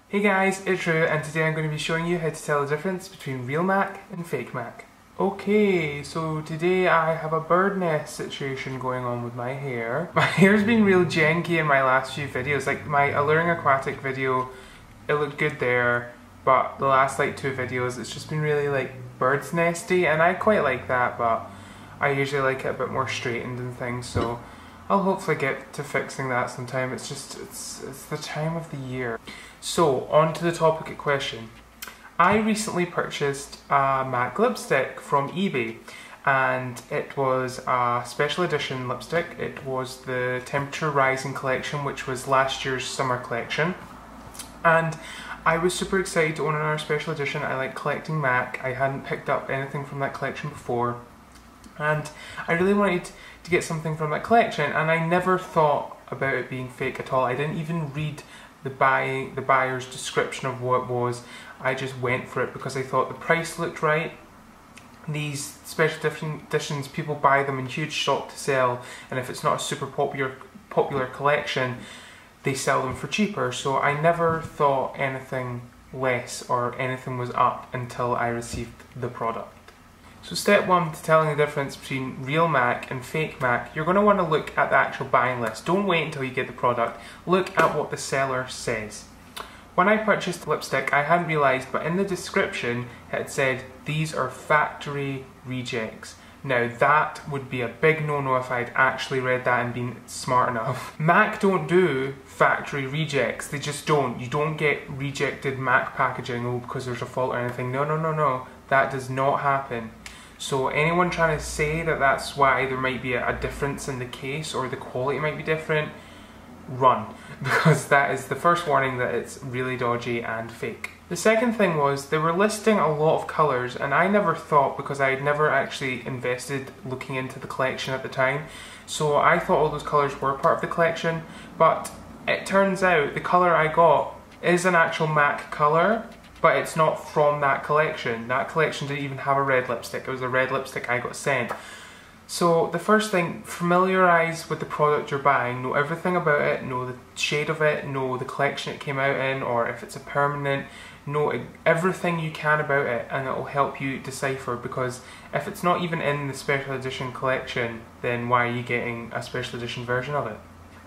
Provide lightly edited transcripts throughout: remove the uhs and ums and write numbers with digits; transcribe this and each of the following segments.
Hey guys, it's Drew and today I'm going to be showing you how to tell the difference between real MAC and fake MAC. Okay, so today I have a bird nest situation going on with my hair. My hair's been real janky in my last few videos, like my Alluring Aquatic video, it looked good there, but the last like two videos it's just been really like bird's nesty, and I quite like that, but I usually like it a bit more straightened and things, so I'll hopefully get to fixing that sometime. It's just, it's the time of the year. So, on to the topic at question. I recently purchased a MAC lipstick from eBay, and it was a special edition lipstick. It was the Temperature Rising collection, which was last year's summer collection. And I was super excited to own another special edition. I like collecting MAC. I hadn't picked up anything from that collection before. And I really wanted to get something from that collection, and I never thought about it being fake at all. I didn't even read the buyer's description of what it was. I just went for it because I thought the price looked right. These special editions, people buy them in huge stock to sell, and if it's not a super popular collection, they sell them for cheaper. So I never thought anything less or anything was up until I received the product. So step one to telling the difference between real MAC and fake MAC, you're going to want to look at the actual buying list. Don't wait until you get the product. Look at what the seller says. When I purchased the lipstick, I hadn't realised, but in the description it had said these are factory rejects. Now that would be a big no-no if I'd actually read that and been smart enough. MAC don't do factory rejects, they just don't. You don't get rejected MAC packaging because there's a fault or anything. No, that does not happen. So anyone trying to say that that's why there might be a difference in the case or the quality might be different, run. Because that is the first warning that it's really dodgy and fake. The second thing was they were listing a lot of colours, and I never thought, because I had never actually invested looking into the collection at the time, so I thought all those colours were part of the collection, but it turns out the colour I got is an actual MAC colour, but it's not from that collection. That collection didn't even have a red lipstick. It was a red lipstick I got sent. So the first thing, familiarise with the product you're buying. Know everything about it, know the shade of it, know the collection it came out in, or if it's a permanent. Know everything you can about it, and it will help you decipher, because if it's not even in the special edition collection, then why are you getting a special edition version of it?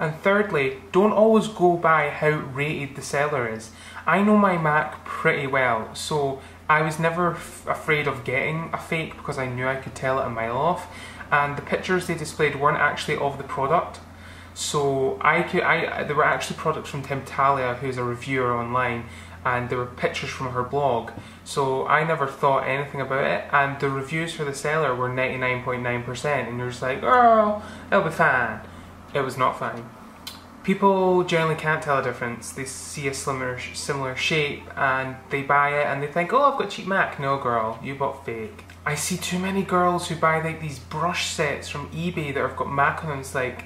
And thirdly, don't always go by how rated the seller is. I know my MAC pretty well, so I was never afraid of getting a fake because I knew I could tell it a mile off. And the pictures they displayed weren't actually of the product. So there were actually products from Temptalia, who's a reviewer online, and there were pictures from her blog. So I never thought anything about it, and the reviews for the seller were 99.9%, and you're just like, oh, it'll be fine. It was not fine. People generally can't tell a difference. They see a similar shape and they buy it and they think, oh, I've got cheap MAC. No girl, you bought fake. I see too many girls who buy like these brush sets from eBay that have got MAC on them. It's like,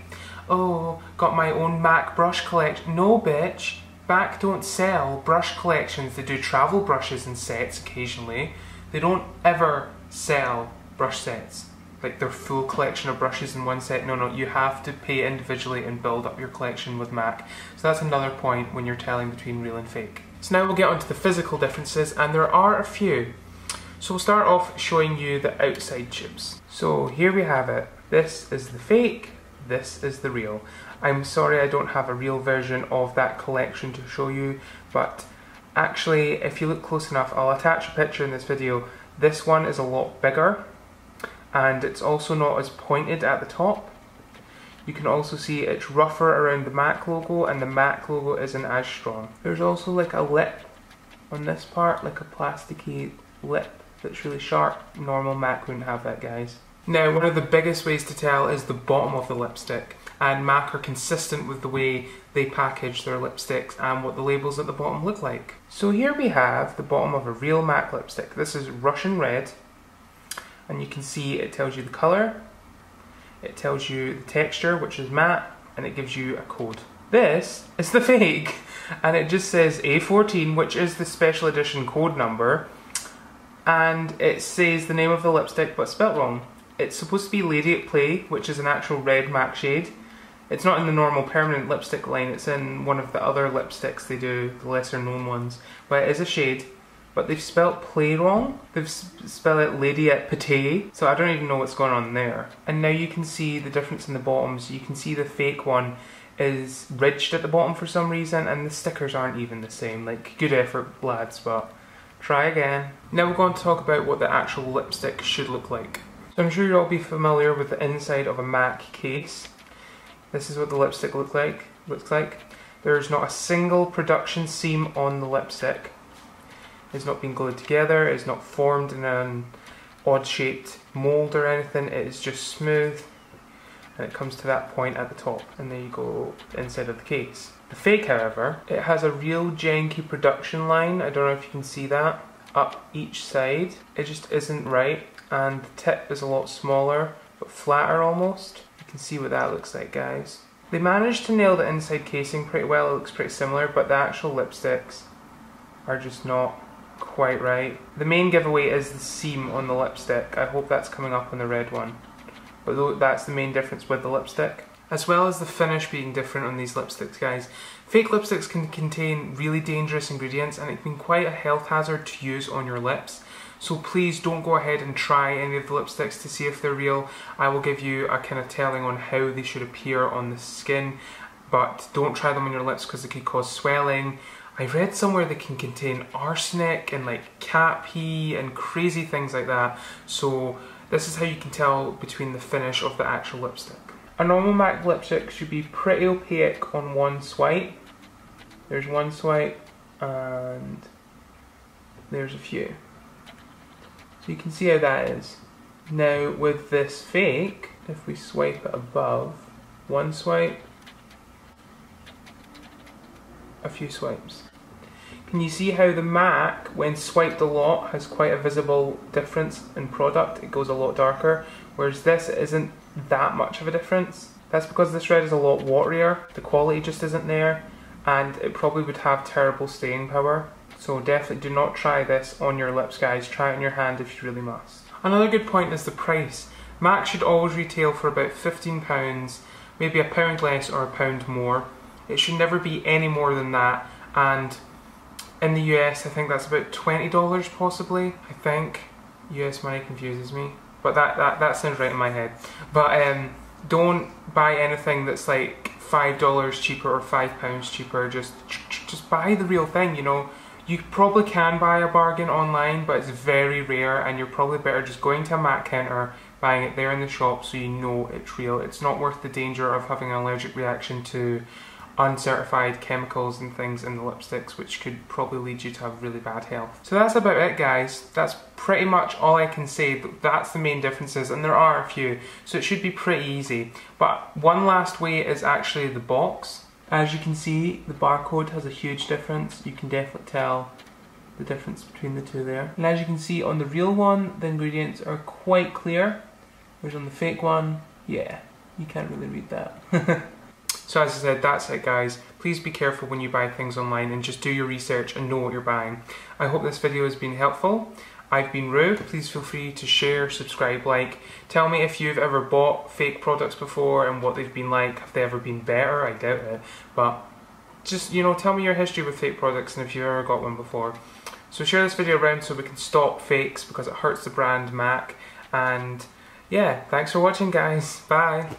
oh, got my own MAC brush collection. No bitch, MAC don't sell brush collections. They do travel brushes and sets occasionally. They don't ever sell brush sets, like their full collection of brushes in one set. No, you have to pay individually and build up your collection with MAC. So that's another point when you're telling between real and fake. So now we'll get onto the physical differences, and there are a few. So we'll start off showing you the outside tubes. So here we have it. This is the fake, this is the real. I'm sorry I don't have a real version of that collection to show you, but actually if you look close enough, I'll attach a picture in this video. This one is a lot bigger, and it's also not as pointed at the top. You can also see it's rougher around the MAC logo, and the MAC logo isn't as strong. There's also like a lip on this part, like a plasticky lip that's really sharp. Normal MAC wouldn't have that, guys. Now, one of the biggest ways to tell is the bottom of the lipstick, and MAC are consistent with the way they package their lipsticks and what the labels at the bottom look like. So here we have the bottom of a real MAC lipstick. This is Russian red. And you can see it tells you the colour, it tells you the texture, which is matte, and it gives you a code. This is the fake, and it just says A14, which is the special edition code number, and it says the name of the lipstick but spelt wrong. It's supposed to be Lady at Play, which is an actual red MAC shade. It's not in the normal permanent lipstick line, it's in one of the other lipsticks they do, the lesser known ones. But it is a shade, but they've spelt play wrong. They've spelled it Lady at Pate, so I don't even know what's going on there. And now you can see the difference in the bottoms. You can see the fake one is ridged at the bottom for some reason, and the stickers aren't even the same. Like, good effort lads, but try again. Now we're going to talk about what the actual lipstick should look like. So I'm sure you'll all be familiar with the inside of a MAC case. This is what the lipstick looks like. There's not a single production seam on the lipstick. It's not been glued together, it's not formed in an odd shaped mould or anything, it is just smooth, and it comes to that point at the top, and there you go, inside of the case. The fake, however, it has a real janky production line, I don't know if you can see that, up each side. It just isn't right, and the tip is a lot smaller, but flatter almost. You can see what that looks like, guys. They managed to nail the inside casing pretty well, it looks pretty similar, but the actual lipsticks are just not quite right. The main giveaway is the seam on the lipstick. I hope that's coming up on the red one. But that's the main difference with the lipstick. As well as the finish being different on these lipsticks, guys. Fake lipsticks can contain really dangerous ingredients, and it can be quite a health hazard to use on your lips. So please don't go ahead and try any of the lipsticks to see if they're real. I will give you a kind of telling on how they should appear on the skin, but don't try them on your lips because it could cause swelling. I read somewhere they can contain arsenic and like cat pee and crazy things like that. So this is how you can tell between the finish of the actual lipstick. A normal MAC lipstick should be pretty opaque on one swipe. There's one swipe and there's a few. So you can see how that is. Now with this fake, if we swipe it above, one swipe, a few swipes. Can you see how the MAC, when swiped a lot, has quite a visible difference in product? It goes a lot darker, whereas this isn't that much of a difference. That's because this red is a lot waterier, the quality just isn't there, and it probably would have terrible staying power. So definitely do not try this on your lips, guys. Try it on your hand if you really must. Another good point is the price. MAC should always retail for about £15, maybe a pound less or a pound more. It should never be any more than that, and in the US I think that's about $20 possibly, I think. US money confuses me, but that sounds right in my head. But don't buy anything that's like $5 cheaper or £5 cheaper, just buy the real thing, you know. You probably can buy a bargain online, but it's very rare, and you're probably better just going to a MAC counter, buying it there in the shop so you know it's real. It's not worth the danger of having an allergic reaction to uncertified chemicals and things in the lipsticks, which could probably lead you to have really bad health. So that's about it, guys. That's pretty much all I can say, but that's the main differences, and there are a few, so it should be pretty easy. But one last way is actually the box. As you can see, the barcode has a huge difference. You can definitely tell the difference between the two there. And as you can see on the real one, the ingredients are quite clear, whereas on the fake one, yeah, you can't really read that. So as I said, that's it, guys. Please be careful when you buy things online and just do your research and know what you're buying. I hope this video has been helpful. I've been Rue. Please feel free to share, subscribe, like. Tell me if you've ever bought fake products before and what they've been like. Have they ever been better? I doubt it. But just, you know, tell me your history with fake products and if you've ever got one before. So share this video around so we can stop fakes because it hurts the brand MAC. And yeah, thanks for watching, guys. Bye.